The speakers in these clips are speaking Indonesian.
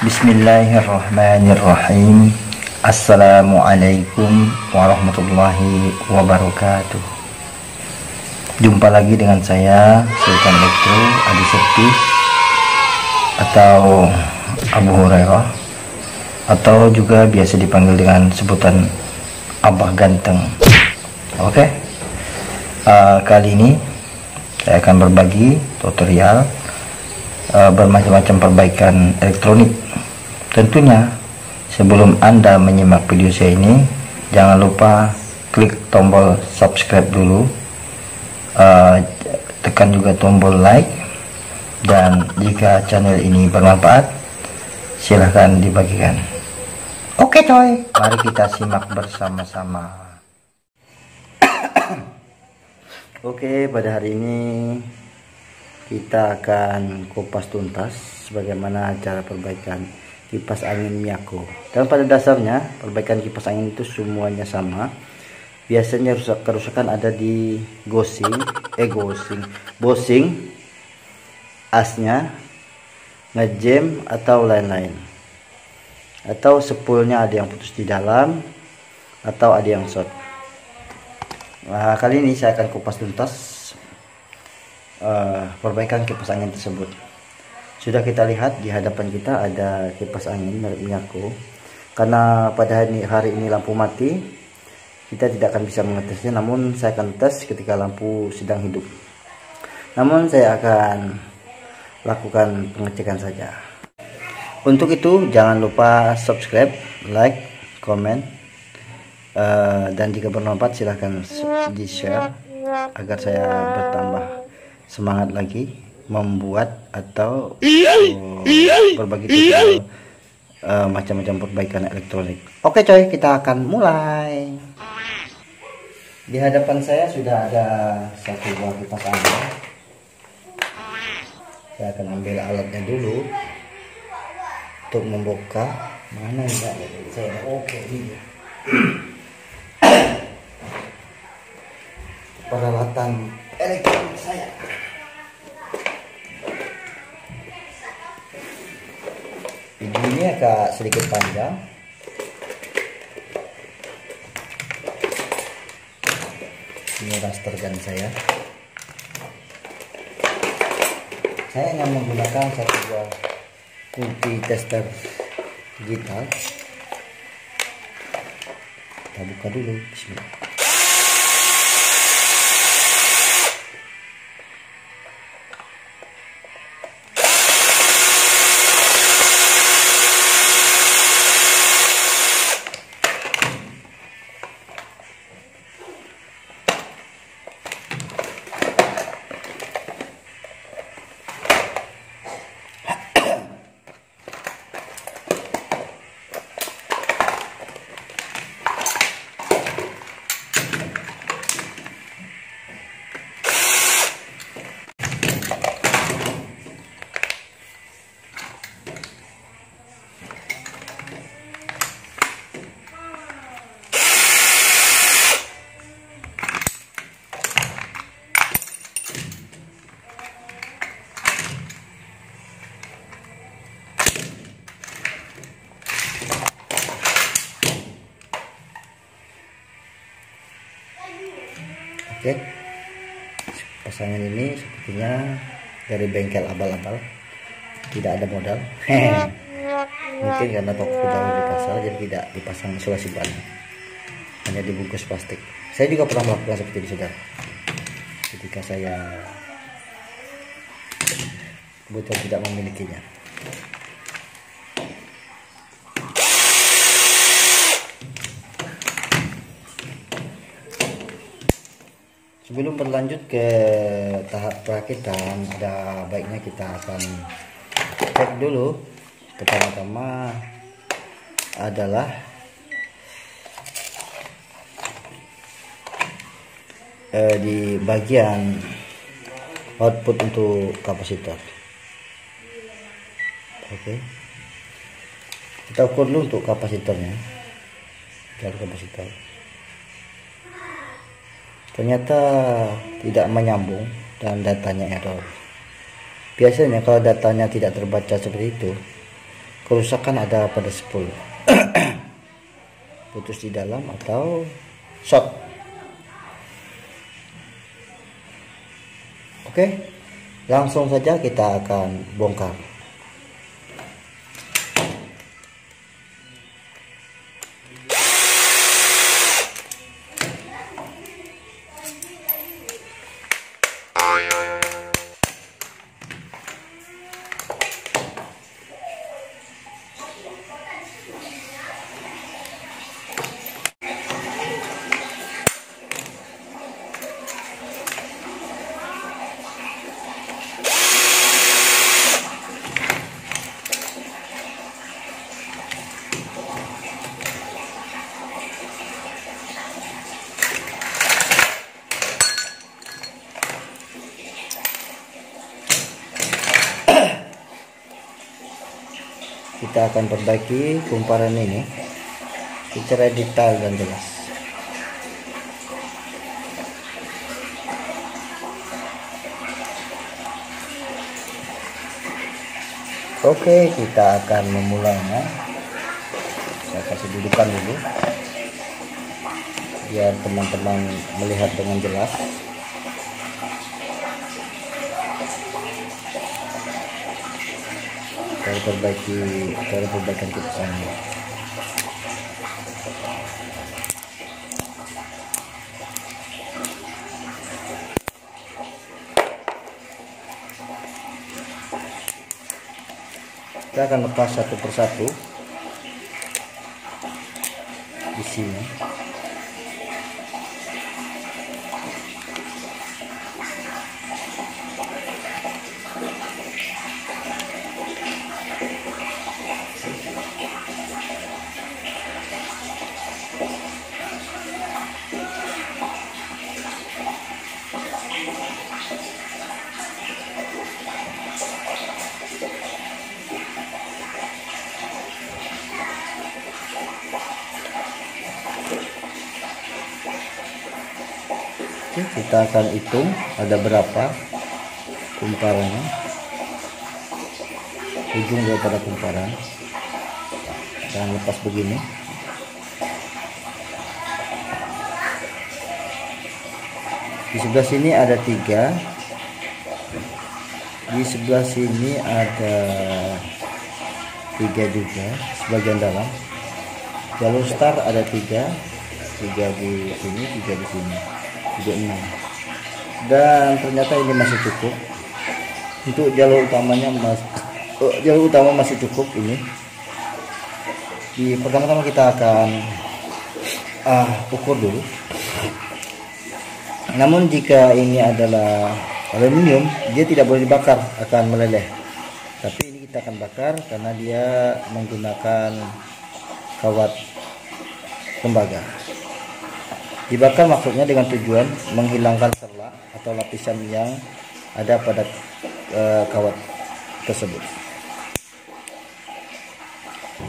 Bismillahirrahmanirrahim. Assalamualaikum warahmatullahi wabarakatuh. Jumpa lagi dengan saya Sultan Elektro Adi Servis atau Abu Hurairah, atau juga biasa dipanggil dengan sebutan Abah Ganteng. Oke. Kali ini saya akan berbagi tutorial bermacam-macam perbaikan elektronik. Tentunya sebelum Anda menyimak video saya ini, jangan lupa klik tombol subscribe dulu, tekan juga tombol like, dan jika channel ini bermanfaat silahkan dibagikan. Oke coy, mari kita simak bersama-sama. Oke, pada hari ini kita akan kupas tuntas bagaimana cara perbaikan kipas angin Miyako. Dan pada dasarnya perbaikan kipas angin itu semuanya sama. Biasanya kerusakan ada di bosing, asnya, ngejam atau lain-lain. Atau spoolnya ada yang putus di dalam atau ada yang short. Nah, kali ini saya akan kupas tuntas perbaikan kipas angin tersebut. Sudah kita lihat di hadapan kita ada kipas angin merek Miyako. Karena pada hari ini lampu mati, kita tidak akan bisa mengetesnya, namun saya akan tes ketika lampu sedang hidup. Namun saya akan lakukan pengecekan saja. Untuk itu jangan lupa subscribe, like, komen, dan jika bermanfaat silahkan di share agar saya bertambah semangat lagi membuat atau berbagi tutorial macam-macam perbaikan elektronik. Oke coy, kita akan mulai. Di hadapan saya sudah ada satu buah kipas angin. Saya akan ambil alatnya dulu untuk membuka. Mana enggak saya? Oke, ini peralatan elektronik saya. Ini agak sedikit panjang. Ini raster gun saya. Saya hanya menggunakan satu buah kunci tester digital. Kita buka dulu. Bismillah. Oke, pasangan ini sepertinya dari bengkel abal-abal, tidak ada modal. Mungkin karena toko jauh di pasar jadi tidak dipasang isolasi ban, hanya dibungkus plastik. Saya juga pernah melakukan seperti ini saudara, ketika saya kebetulan tidak memilikinya. Sebelum berlanjut ke tahap perakitan, ada baiknya kita akan cek dulu. Pertama-tama adalah di bagian output untuk kapasitor. Oke, kita ukur dulu untuk kapasitornya. Jalur kapasitor ternyata tidak menyambung dan datanya error. Biasanya kalau datanya tidak terbaca seperti itu, kerusakan ada pada spool. Putus di dalam atau short. Oke, langsung saja kita akan bongkar. Kita akan perbaiki kumparan ini secara detail dan jelas. Oke, kita akan memulainya. Saya kasih dudukan dulu biar teman-teman melihat dengan jelas. Cara perbaikan kipas angin. Kita akan lepas satu persatu di sini. Oke, kita akan hitung ada berapa kumparannya, ujung daripada kumparan. Jangan lepas begini. Di sebelah sini ada 3, di sebelah sini ada 3 juga sebagian dalam. Jalur start ada 3 di sini, 3 di sini, 6. Dan ternyata ini masih cukup untuk jalur utamanya. Jalur utama masih cukup ini. Pertama-tama kita akan ukur dulu. Namun jika ini adalah aluminium, dia tidak boleh dibakar, akan meleleh. Tapi ini kita akan bakar karena dia menggunakan kawat tembaga. Dibakar maksudnya dengan tujuan menghilangkan selang atau lapisan yang ada pada kawat tersebut,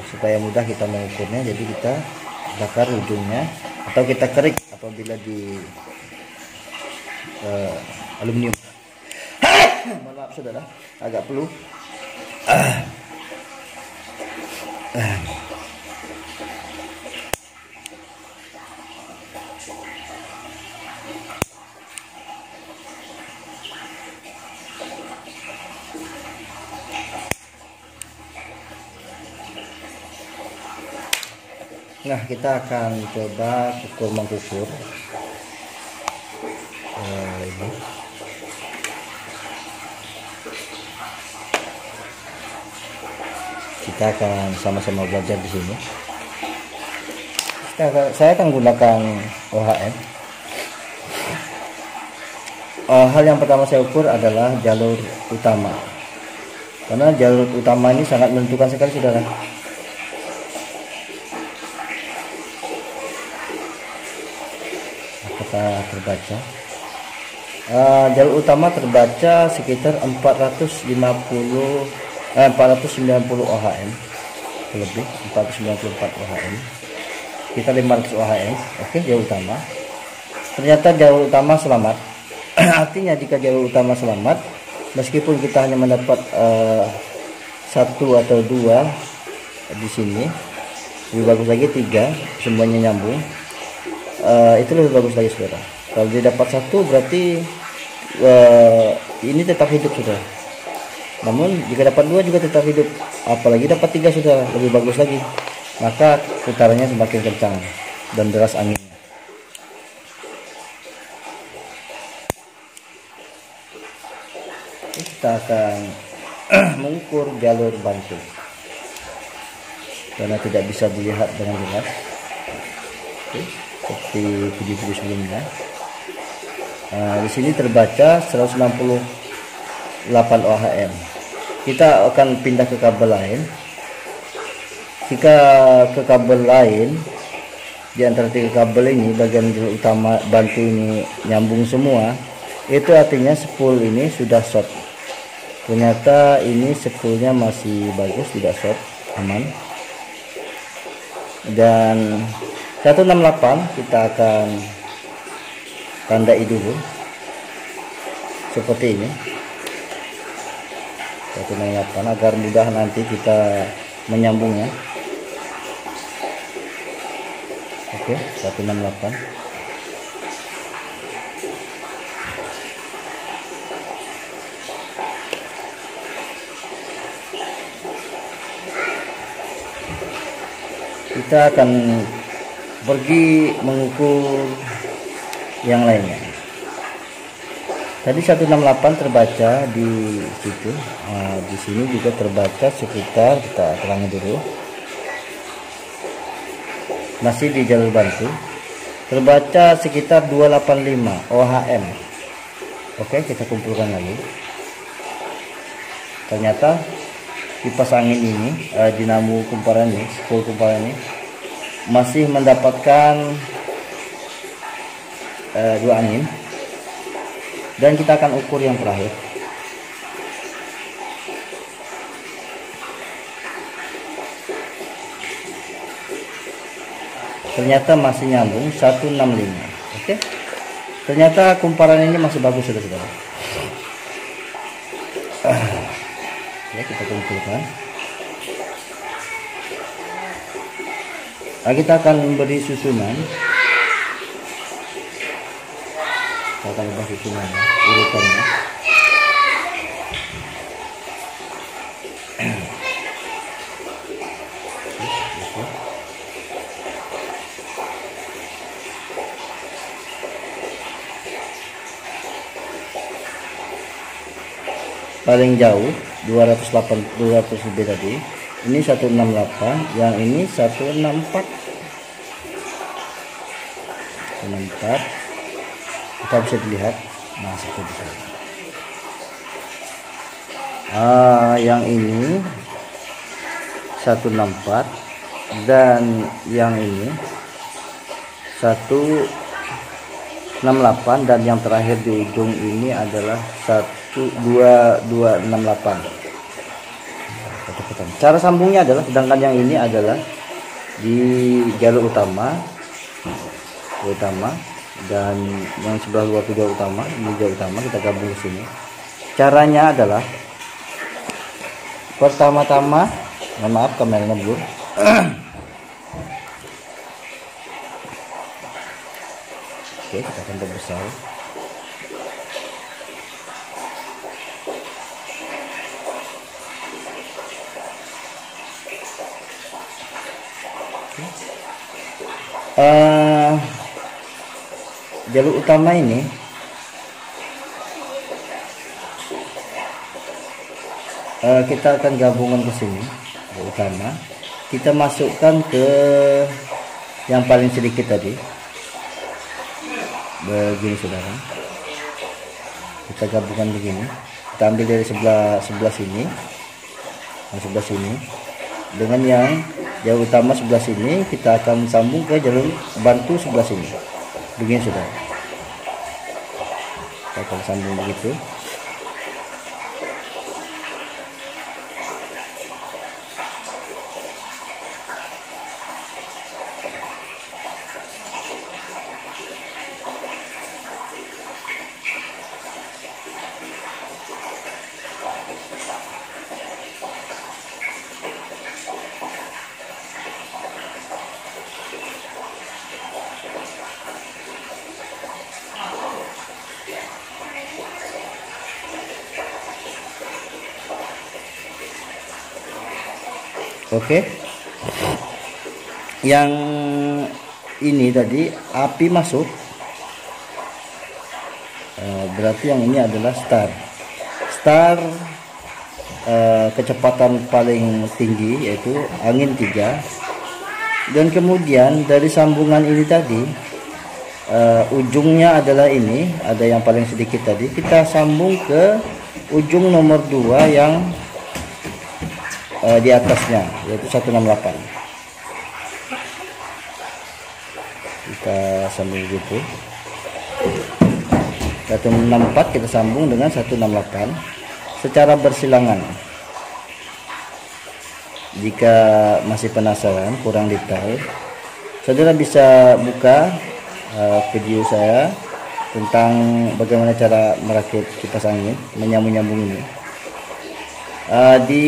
supaya mudah kita mengukurnya. Jadi kita bakar ujungnya atau kita kerik apabila di aluminium. Maaf saudara, agak peluh. Nah, kita akan coba ukur mengukur ini. Kita akan sama-sama belajar di sini. Saya akan gunakan OHM. Hal yang pertama saya ukur adalah jalur utama, karena jalur utama ini sangat menentukan sekali, saudara. Apakah terbaca? Jalur utama terbaca sekitar 490 OHM, lebih 494 OHM, kita 500 OHM. Oke, jalur utama. Ternyata jalur utama selamat. Artinya jika jalur utama selamat, meskipun kita hanya mendapat 1 atau 2 di sini. Lebih bagus lagi 3 semuanya nyambung, itu lebih bagus lagi saudara. Kalau dia dapat 1 berarti ini tetap hidup saudara. Namun jika dapat 2 juga tetap hidup, apalagi dapat 3 sudah lebih bagus lagi. Maka putarannya semakin kencang dan deras anginnya. Kita akan mengukur jalur bantu karena tidak bisa dilihat dengan jelas. Seperti video-video sebelumnya. Di sini terbaca 168 ohm. Kita akan pindah ke kabel lain. Jika ke kabel lain, di antara 3 kabel ini bagian utama bantu ini nyambung semua, itu artinya spool ini sudah short. Ternyata ini spoolnya masih bagus, tidak short, aman. Dan 168 kita akan tandai dulu seperti ini, 168, agar mudah nanti kita menyambungnya. Oke, 168. Kita akan pergi mengukur yang lainnya. Tadi 168 terbaca di situ. Di sini juga terbaca sekitar, kita terangi dulu. Masih di jalur bantu. Terbaca sekitar 285 ohm. Oke, kita kumpulkan lagi. Ternyata kipas angin ini, dinamo kumparan ini, spool kumparan ini masih mendapatkan 2 angin. Dan kita akan ukur yang terakhir. Ternyata masih nyambung 165. Oke. Ternyata kumparan ini masih bagus saudara-saudara. Ya, kita kumpulkan. Nah, kita akan memberi susunan. Kita akan ubah susunan urutannya. Paling jauh 200 lebih tadi. Ini 168, yang ini 164. 164. Kita bisa dilihat. Nah, satu bisa. Yang ini 164 dan yang ini 168 dan yang terakhir di ujung ini adalah 2268. Cara sambungnya adalah, sedangkan yang ini adalah di jalur utama dan yang sebelah luar itu jalur utama, ini jalur utama, kita gabung ke sini. Caranya adalah pertama-tama, maaf kameranya blur. Oke, kita akan perbesar. Jalur utama ini kita akan gabungkan ke sini. Jalur utama kita masukkan ke yang paling sedikit tadi, begini saudara. Kita gabungkan begini, kita ambil dari sebelah sini, yang sebelah sini dengan yang jalur utama sebelah sini, kita akan sambung ke jalur bantu sebelah sini. Begini saudara, kita akan sambung begitu. Oke. Yang ini tadi api masuk, berarti yang ini adalah start kecepatan paling tinggi yaitu angin 3. Dan kemudian dari sambungan ini tadi ujungnya adalah ini, ada yang paling sedikit tadi, kita sambung ke ujung nomor 2 yang di atasnya, yaitu 168. Kita sambung gitu, 164 kita sambung dengan 168 secara bersilangan. Jika masih penasaran kurang detail, saudara bisa buka video saya tentang bagaimana cara merakit kipas angin menyambung ini. Di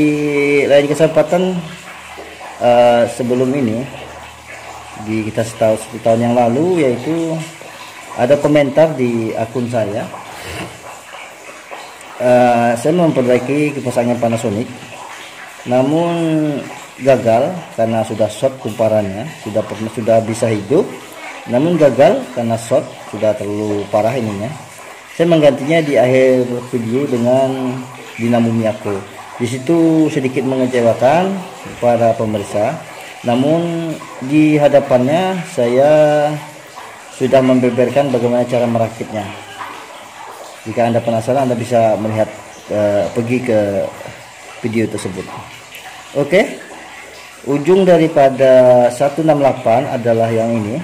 lain kesempatan sebelum ini, di kita satu tahun yang lalu, yaitu ada komentar di akun saya. Saya memperbaiki kipas angin Panasonic, namun gagal karena sudah short kumparannya, sudah bisa hidup, namun gagal karena short, sudah terlalu parah ininya. Saya menggantinya di akhir video dengan dinamo Miyako. Di situ sedikit mengecewakan para pemirsa, namun di hadapannya saya sudah membeberkan bagaimana cara merakitnya. Jika Anda penasaran, Anda bisa melihat, pergi ke video tersebut. Oke. Ujung daripada 168 adalah yang ini.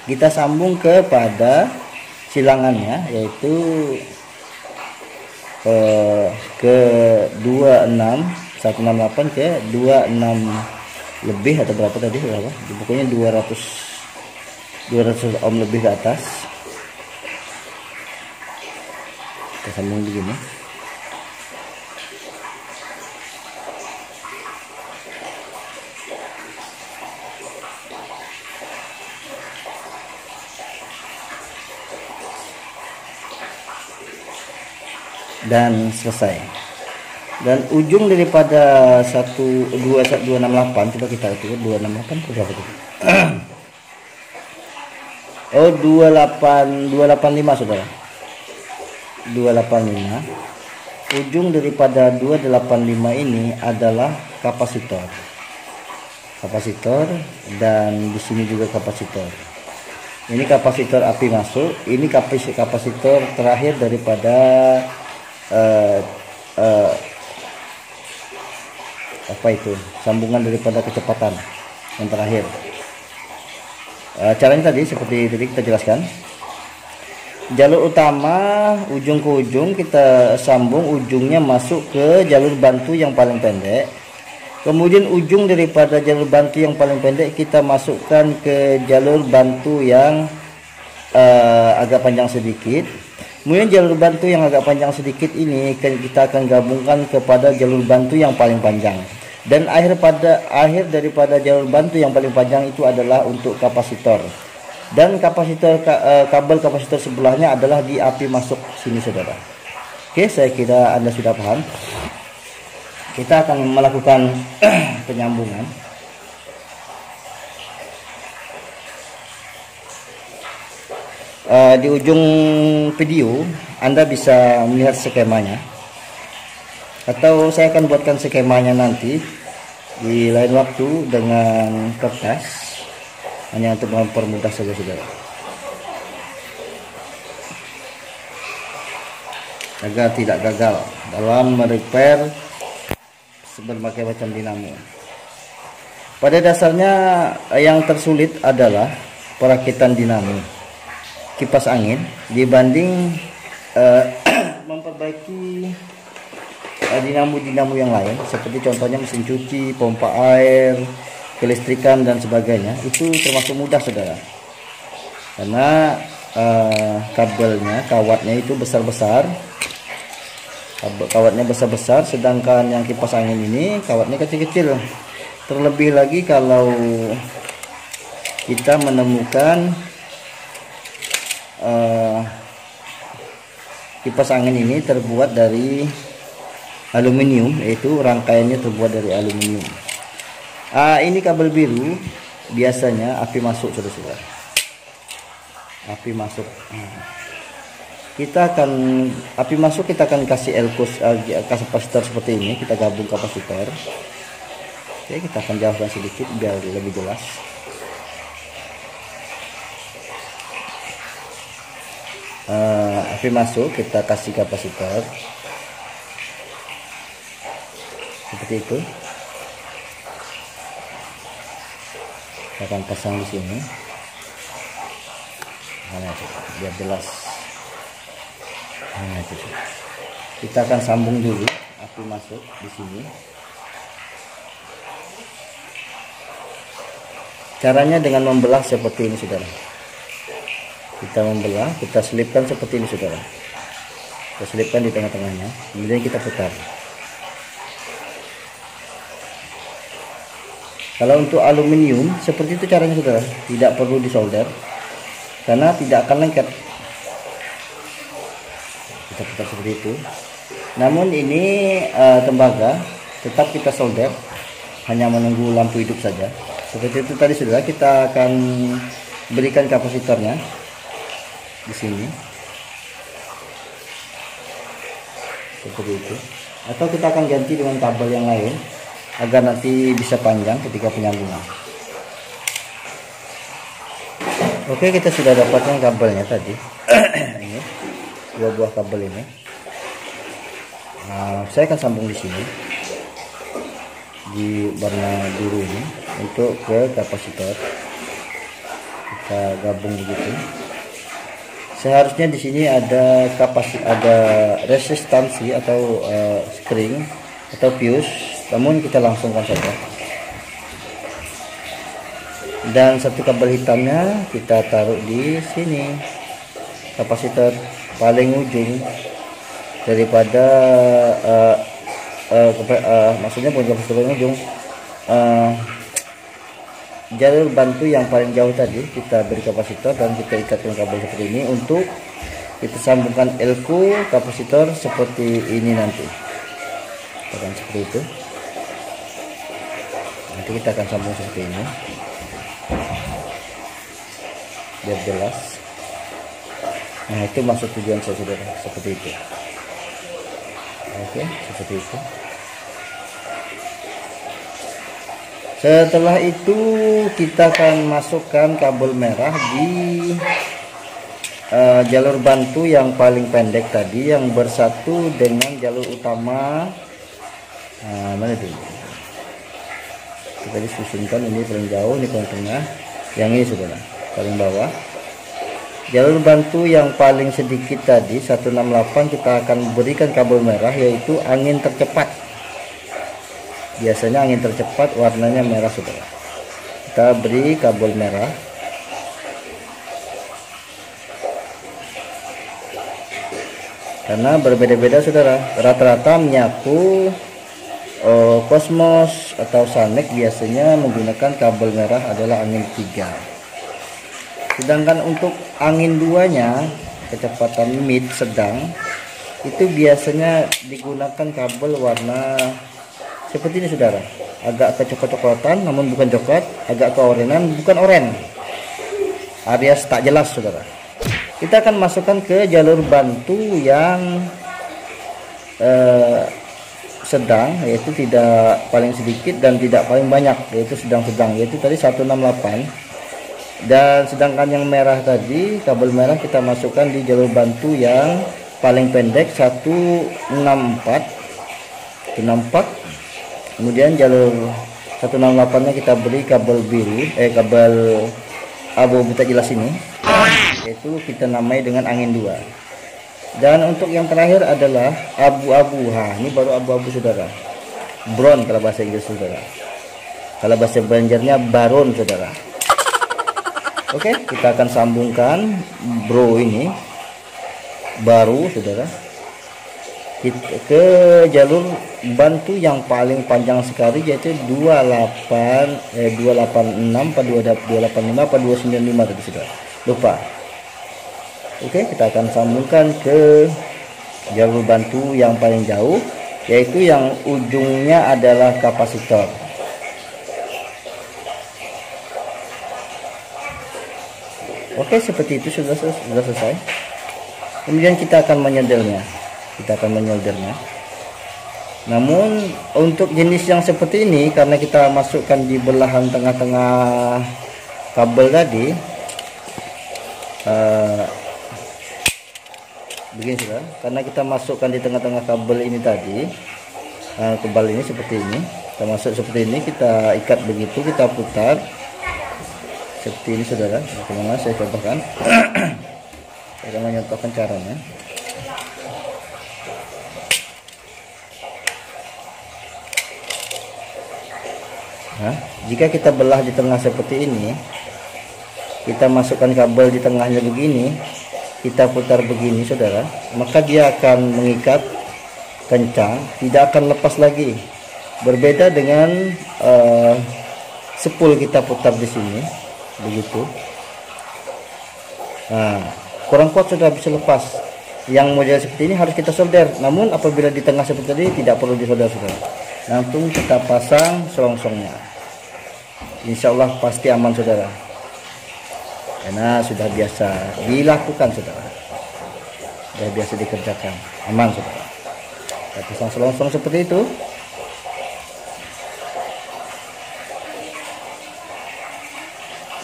Kita sambung kepada silangannya, yaitu ke 26, 168 ke 26 lebih atau berapa tadi, berapa? Pokoknya 200 ohm lebih ke atas. Kita sambung begini. Dan selesai. Dan ujung daripada 268, coba kita lihat 268 berapa itu? Oh, 285 saudara. 285. Ujung daripada 285 ini adalah kapasitor. Dan di sini juga kapasitor. Ini kapasitor api masuk, ini kapasitor terakhir daripada apa itu, sambungan daripada kecepatan yang terakhir. Caranya tadi seperti tadi kita jelaskan. Jalur utama ujung ke ujung kita sambung, ujungnya masuk ke jalur bantu yang paling pendek. Kemudian ujung daripada jalur bantu yang paling pendek kita masukkan ke jalur bantu yang agak panjang sedikit. Kemudian jalur bantu yang agak panjang sedikit ini kita akan gabungkan kepada jalur bantu yang paling panjang. Dan akhir daripada jalur bantu yang paling panjang itu adalah untuk kapasitor. Dan kabel kapasitor sebelahnya adalah di api masuk sini saudara. Oke, saya kira Anda sudah paham. Kita akan melakukan penyambungan. Di ujung video Anda bisa melihat skemanya, atau saya akan buatkan skemanya nanti di lain waktu dengan kertas, hanya untuk mempermudah saja saudara, agar tidak gagal dalam merepair berbagai macam dinamo. Pada dasarnya yang tersulit adalah perakitan dinamo kipas angin dibanding memperbaiki dinamo-dinamo yang lain, seperti contohnya mesin cuci, pompa air, kelistrikan dan sebagainya. Itu termasuk mudah saudara, karena kawatnya itu besar-besar, sedangkan yang kipas angin ini kawatnya kecil-kecil. Terlebih lagi kalau kita menemukan kipas angin ini terbuat dari aluminium, yaitu rangkaiannya terbuat dari aluminium. Ini kabel biru biasanya api masuk sudah. Api masuk. Kita akan api masuk, kita akan kasih elkos kapasitor seperti ini, kita gabung kapasitor. Oke, kita akan jauhkan sedikit biar lebih jelas. Api masuk, kita kasih kapasitor seperti itu. Kita akan pasang di sini. Nah, biar jelas. Nah, itu. Kita akan sambung dulu api masuk di sini. Caranya dengan membelah seperti ini, saudara. Kita membelah, kita selipkan seperti ini, saudara. Kita selipkan di tengah-tengahnya, kemudian kita putar. Kalau untuk aluminium seperti itu caranya, saudara, tidak perlu disolder karena tidak akan lengket. Kita putar seperti itu. Namun ini tembaga tetap kita solder, hanya menunggu lampu hidup saja. Seperti itu tadi, saudara. Kita akan berikan kapasitornya di sini seperti itu, atau kita akan ganti dengan kabel yang lain agar nanti bisa panjang ketika penyambungan. Oke, kita sudah dapatkan kabelnya tadi. Ini dua buah kabel ini. Saya akan sambung di sini di warna biru ini untuk ke kapasitor. Kita gabung begitu. Seharusnya di sini ada resistansi atau spring atau fuse, namun kita langsungkan saja. Dan satu kabel hitamnya kita taruh di sini, kapasitor paling ujung daripada maksudnya bukan kapasitor paling ujung, jalur bantu yang paling jauh tadi kita beri kapasitor dan kita ikatkan kabel seperti ini untuk kita sambungkan elko kapasitor seperti ini nanti. Akan seperti itu. Nanti kita akan sambung seperti ini biar jelas. Nah, itu maksud tujuan saya, saudara, seperti itu. Oke, seperti itu. Setelah itu kita akan masukkan kabel merah di jalur bantu yang paling pendek tadi, yang bersatu dengan jalur utama. Mana itu? Kita disusunkan, ini paling jauh, ini paling tengah, yang ini, saudara, paling bawah. Jalur bantu yang paling sedikit tadi 168 kita akan berikan kabel merah, yaitu angin tercepat. Biasanya angin tercepat warnanya merah, saudara. Kita beri kabel merah. Karena berbeda-beda, saudara. Rata-rata menyapu Cosmos atau Sanek biasanya menggunakan kabel merah adalah angin 3. Sedangkan untuk angin 2-nya, kecepatan mid sedang, itu biasanya digunakan kabel warna seperti ini, saudara. Agak kecoklat-coklatan, namun bukan coklat. Agak keorenan, bukan oren. Alias tak jelas, saudara. Kita akan masukkan ke jalur bantu yang sedang, yaitu tidak paling sedikit dan tidak paling banyak, yaitu sedang-sedang, yaitu tadi 168. Dan sedangkan yang merah tadi, kabel merah kita masukkan di jalur bantu yang paling pendek 164. Kemudian jalur 168-nya kita beri kabel biru, kabel abu-abu tak jelas ini, yaitu kita namai dengan angin 2. Dan untuk yang terakhir adalah abu-abu. Ini baru abu-abu, saudara. Brown kalau bahasa Inggris, saudara. Kalau bahasa Banjarnya baron, saudara. Oke, kita akan sambungkan bro ini baru, saudara, ke jalur bantu yang paling panjang sekali, yaitu 286 apa 285 apa 295 tadi, saudara. Lupa. Oke, kita akan sambungkan ke jalur bantu yang paling jauh, yaitu yang ujungnya adalah kapasitor. Oke, seperti itu sudah selesai. Kemudian kita akan menyoldernya. Namun untuk jenis yang seperti ini, karena kita masukkan di belahan tengah-tengah kabel tadi, begini sudah. Karena kita masukkan di tengah-tengah kabel ini tadi, kebal ini seperti ini. Kita masuk seperti ini, kita ikat begitu, kita putar seperti ini saudara. Bagaimana saya contohkan? Saya akan menyontohkan caranya. Nah, jika kita belah di tengah seperti ini, kita masukkan kabel di tengahnya begini, kita putar begini saudara, maka dia akan mengikat kencang, tidak akan lepas lagi. Berbeda dengan spool kita putar di sini begitu. Nah, kurang kuat sudah bisa lepas. Yang model seperti ini harus kita solder. Namun apabila di tengah seperti tadi tidak perlu disolder saudara. Langsung kita pasang selongsongnya. Insya Allah pasti aman saudara. Karena sudah biasa dilakukan saudara. Sudah biasa dikerjakan. Aman saudara. Kita pasang selongsong seperti itu.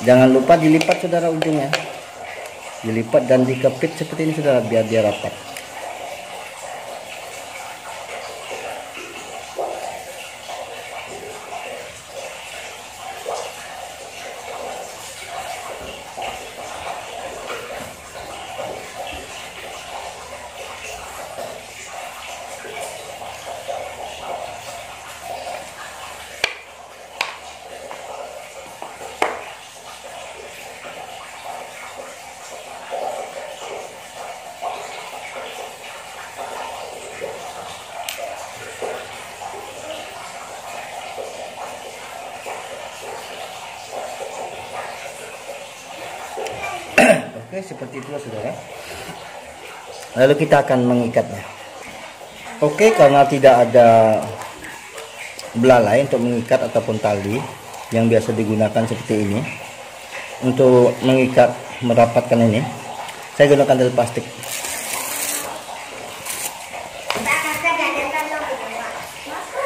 Jangan lupa dilipat saudara ujungnya. Dilipat dan dikepit seperti ini saudara, biar dia rapat. Oke, seperti itu saudara. Lalu kita akan mengikatnya. Oke, karena tidak ada belalai untuk mengikat ataupun tali yang biasa digunakan seperti ini, untuk mengikat merapatkan ini, saya gunakan tali plastik.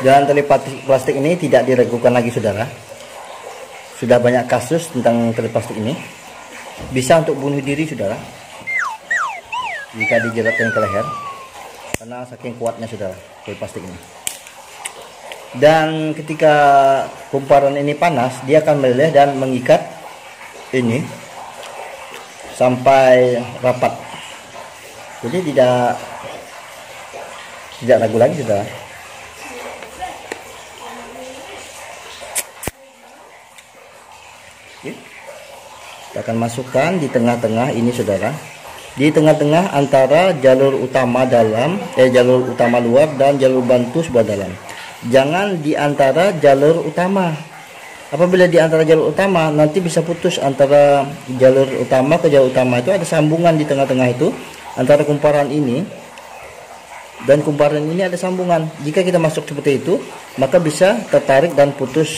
Dan tali plastik ini tidak diragukan lagi saudara. Sudah banyak kasus tentang tali plastik ini. Bisa untuk bunuh diri saudara jika dijeratkan ke leher, karena saking kuatnya saudara tali plastik ini. Dan ketika kumparan ini panas, dia akan meleleh dan mengikat ini sampai rapat. Jadi tidak ragu lagi saudara. Kita akan masukkan di tengah-tengah ini saudara, di tengah-tengah antara jalur utama dalam, jalur utama luar dan jalur bantu sebelah dalam. Jangan di antara jalur utama. Apabila di antara jalur utama, nanti bisa putus antara jalur utama ke jalur utama. Itu ada sambungan di tengah-tengah itu antara kumparan ini dan kumparan ini ada sambungan. Jika kita masuk seperti itu, maka bisa tertarik dan putus,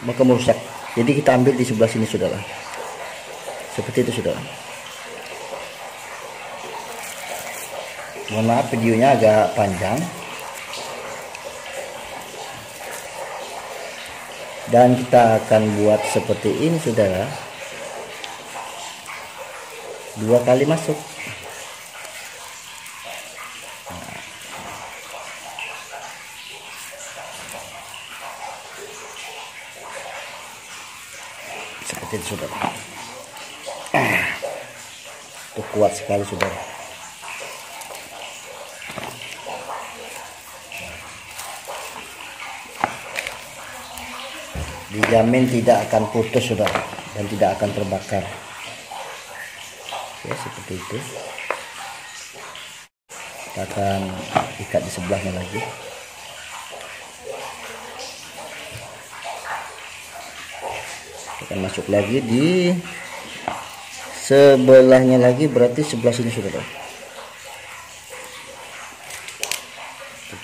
maka merusak. Jadi kita ambil di sebelah sini saudara. Seperti itu saudara. Mohon maaf videonya agak panjang. Dan kita akan buat seperti ini saudara. 2 kali masuk. Seperti itu saudara. Itu kuat sekali saudara. Dijamin tidak akan putus saudara, dan tidak akan terbakar. Oke, seperti itu. Kita akan ikat di sebelahnya lagi. Kita akan masuk lagi di sebelahnya lagi, berarti sebelah sini saudara.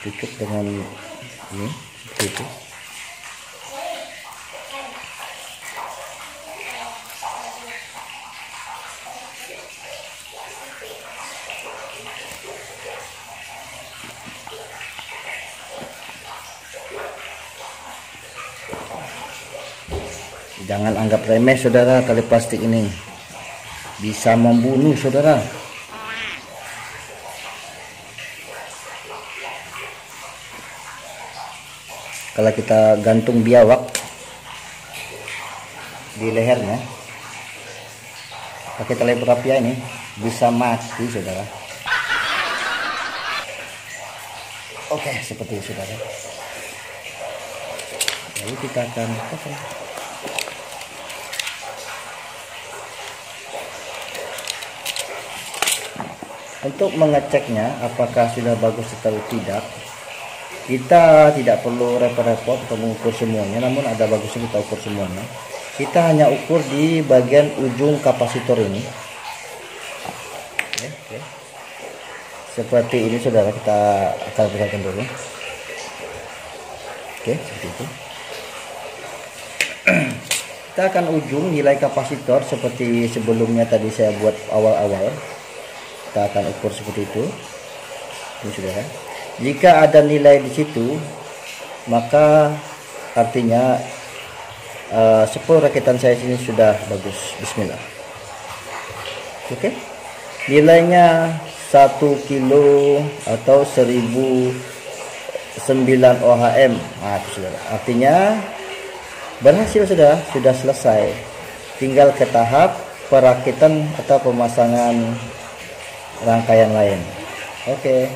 Tutup dengan ini seperti itu. Jangan anggap remeh saudara, tali plastik ini bisa membunuh saudara. Kalau kita gantung biawak di lehernya pakai tali rapia ini, bisa mati saudara. Oke, seperti itu saudara. Lalu kita akan potong. Untuk mengeceknya apakah sudah bagus atau tidak, kita tidak perlu repot-repot untuk mengukur semuanya, namun ada bagusnya kita ukur semuanya. Kita hanya ukur di bagian ujung kapasitor ini. Oke. Seperti ini saudara, kita akan perhatikan dulu. Oke, seperti itu. Kita akan ujung nilai kapasitor seperti sebelumnya tadi saya buat awal-awal. Kita akan ukur seperti itu. Ini saudara. Jika ada nilai di situ, maka artinya sepul rakitan saya sini sudah bagus. Bismillah. Oke. Nilainya 1 kilo atau 1009 ohm. Nah, itu saudara. Artinya berhasil sudah selesai. Tinggal ke tahap perakitan atau pemasangan rangkaian lain. Oke.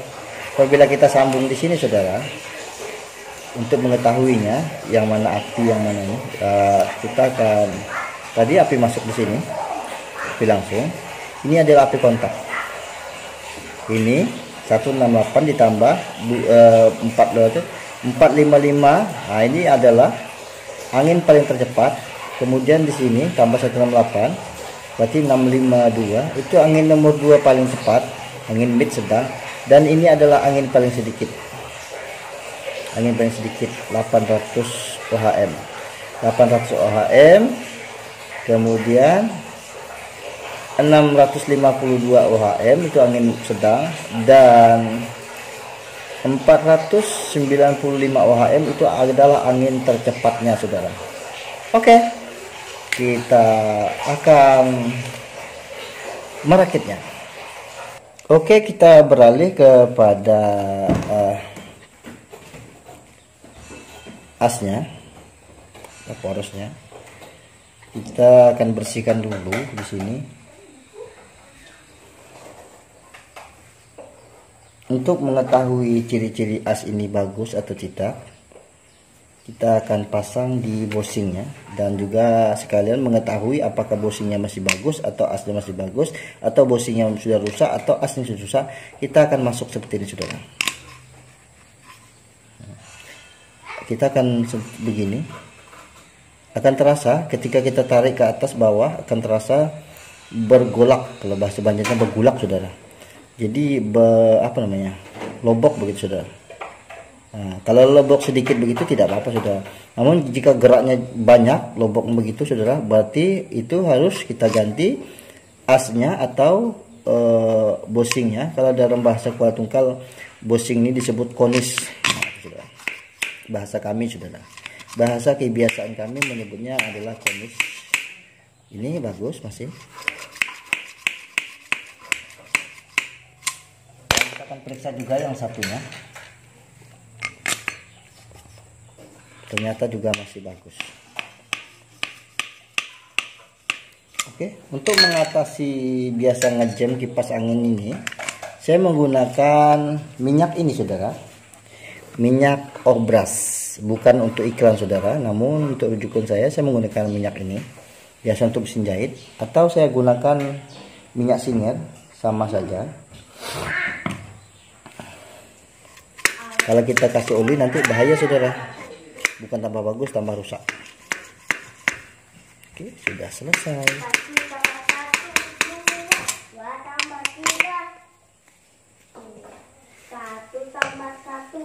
Apabila kita sambung di sini saudara, untuk mengetahuinya yang mana api yang mana ini, kita akan tadi api masuk di sini, api langsung. Ini adalah api kontak. Ini 168 ditambah 455. Nah, ini adalah angin paling tercepat. Kemudian di sini tambah 168, berarti 652. Itu angin nomor 2 paling cepat, angin mid sedang. Dan ini adalah angin paling sedikit. Angin paling sedikit 800 ohm. 800 ohm. Kemudian 652 ohm itu angin sedang, dan 495 ohm itu adalah angin tercepatnya saudara. Oke. Kita akan merakitnya. Oke, kita beralih kepada asnya, porosnya. Kita akan bersihkan dulu di sini. Untuk mengetahui ciri-ciri as ini bagus atau tidak, kita akan pasang di bosingnya, dan juga sekalian mengetahui apakah bosingnya masih bagus atau asnya masih bagus, atau bosingnya sudah rusak atau asnya sudah rusak. Kita akan masuk seperti ini saudara. Kita akan begini. Akan terasa ketika kita tarik ke atas bawah, akan terasa bergolak, kalau bahasa Banjarnya bergulak saudara. Jadi lobok begitu saudara. Nah, kalau lobok sedikit begitu tidak apa-apa saudara. Namun jika geraknya banyak, lobok begitu saudara, berarti itu harus kita ganti asnya atau bosingnya. Kalau dalam bahasa Kuala Tungkal, bosing ini disebut konis. Nah, saudara. Bahasa kami saudara. Bahasa kebiasaan kami menyebutnya adalah konis. Ini bagus masih. Dan kita akan periksa juga yang satunya. Ternyata juga masih bagus. Oke, untuk mengatasi biasa ngejam kipas angin ini, saya menggunakan minyak ini saudara. Minyak Obras. Bukan untuk iklan saudara, namun untuk rujukan saya menggunakan minyak ini. Biasa untuk mesin jahit, atau saya gunakan minyak singer, sama saja. Kalau kita kasih oli nanti bahaya saudara. Bukan tambah bagus, tambah rusak. Oke, sudah selesai. 1 tambah 1.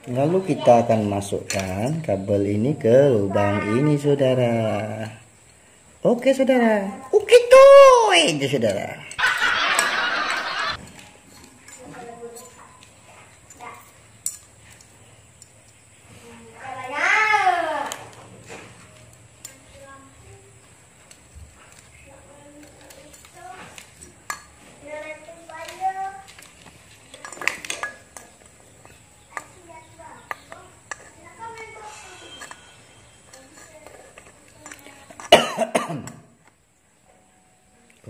Lalu kita akan masukkan kabel ini ke lubang ini, saudara. Oke, saudara. Oke tuh, itu saudara.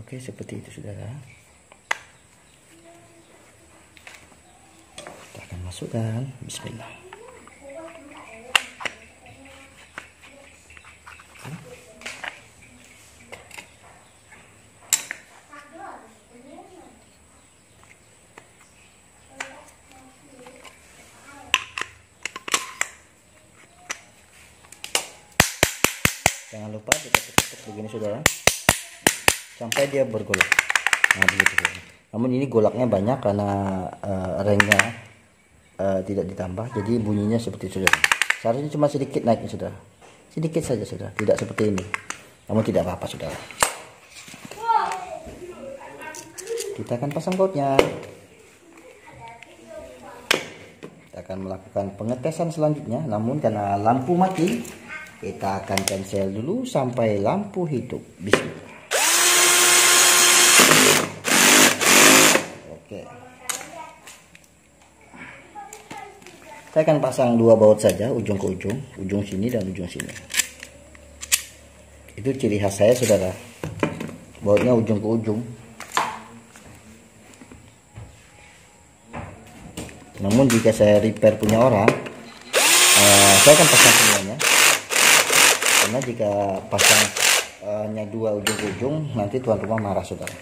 Oke, seperti itu saudara. Kita akan masukkan. Bismillah. Jangan lupa kita tutup begini saudara, sampai dia bergolak. Nah begitu saudara. Namun ini golaknya banyak karena ringnya tidak ditambah, jadi bunyinya seperti itu saudara. Seharusnya cuma sedikit naiknya saudara, sedikit saja saudara, tidak seperti ini. Namun tidak apa-apa saudara. Kita akan pasang bautnya. Kita akan melakukan pengetesan selanjutnya, namun karena lampu mati, kita akan cancel dulu sampai lampu hidup. Bismillah. Oke. Saya akan pasang 2 baut saja, ujung ke ujung, ujung sini dan ujung sini. Itu ciri khas saya saudara, bautnya ujung ke ujung. Namun jika saya repair punya orang, saya akan pasang semuanya. Karena jika pasangnya 2 ujung ke ujung, nanti tuan rumah marah saudara.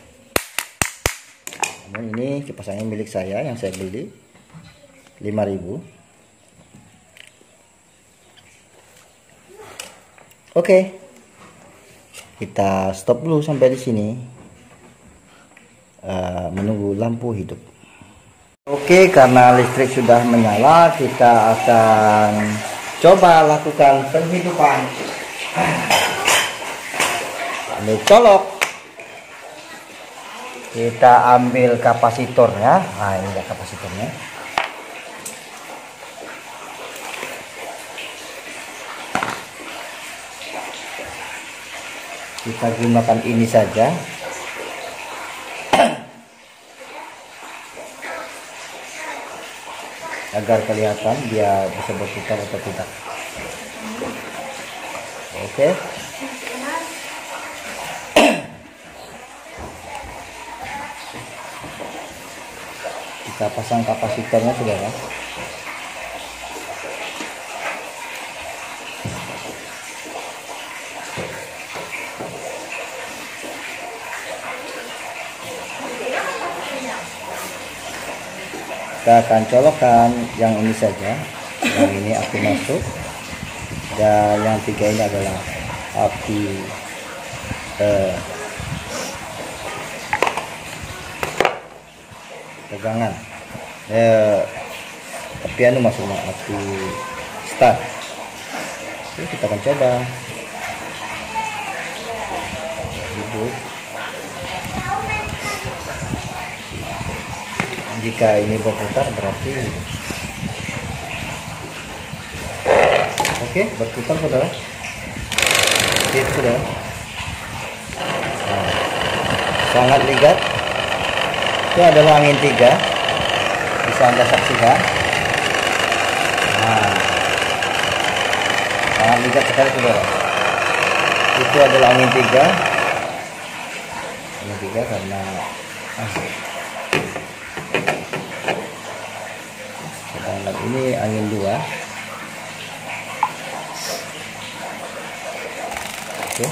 Namun ini kipasangnya milik saya yang saya beli 5.000. Oke, kita stop dulu sampai di sini, menunggu lampu hidup. Oke, karena listrik sudah menyala, kita akan coba lakukan penghidupan. Ambil colok, kita ambil kapasitor ya. Nah ini ada kapasitornya. Kita gunakan ini saja. Agar kelihatan dia bisa berputar atau tidak. Oke. Kita pasang kapasitornya saudara. Kita akan colokkan yang ini saja, yang ini api masuk, dan yang 3 ini adalah api tegangan, api anu maksudnya api start. Oke, kita akan coba hidup. Jika ini berputar berarti oke, berputar saudara. Itu saudara. Nah, sangat ligat. Itu adalah angin 3, bisa Anda saksikan. Nah, sangat ligat sekali saudara. Itu adalah angin 3. Angin 3 karena sedangkan ini angin 2. Oke,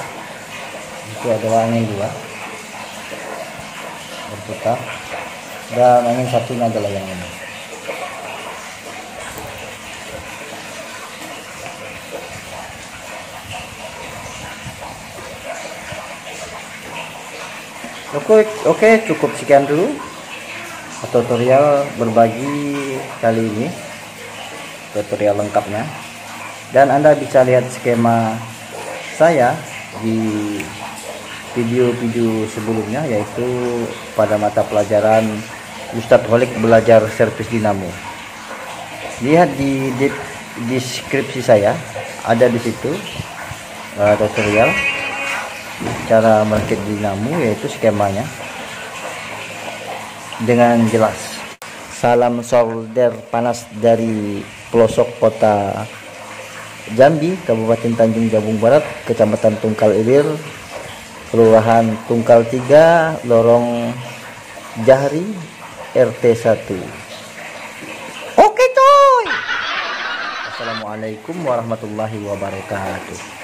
itu adalah angin 2 berputar, dan angin 1 adalah yang ini. Oke, cukup sekian dulu tutorial berbagi kali ini. tutorial lengkapnya. Dan Anda bisa lihat skema saya di video-video sebelumnya, yaitu pada mata pelajaran Ustadz Holik belajar servis dinamo. Lihat di deskripsi saya, ada di situ tutorial cara merakit dinamo, yaitu skemanya dengan jelas. Salam solder panas dari pelosok kota Jambi, Kabupaten Tanjung Jabung Barat, Kecamatan Tungkal Ilir, Kelurahan Tungkal 3, Lorong Jahri, RT 1. Oke coy. Assalamualaikum warahmatullahi wabarakatuh.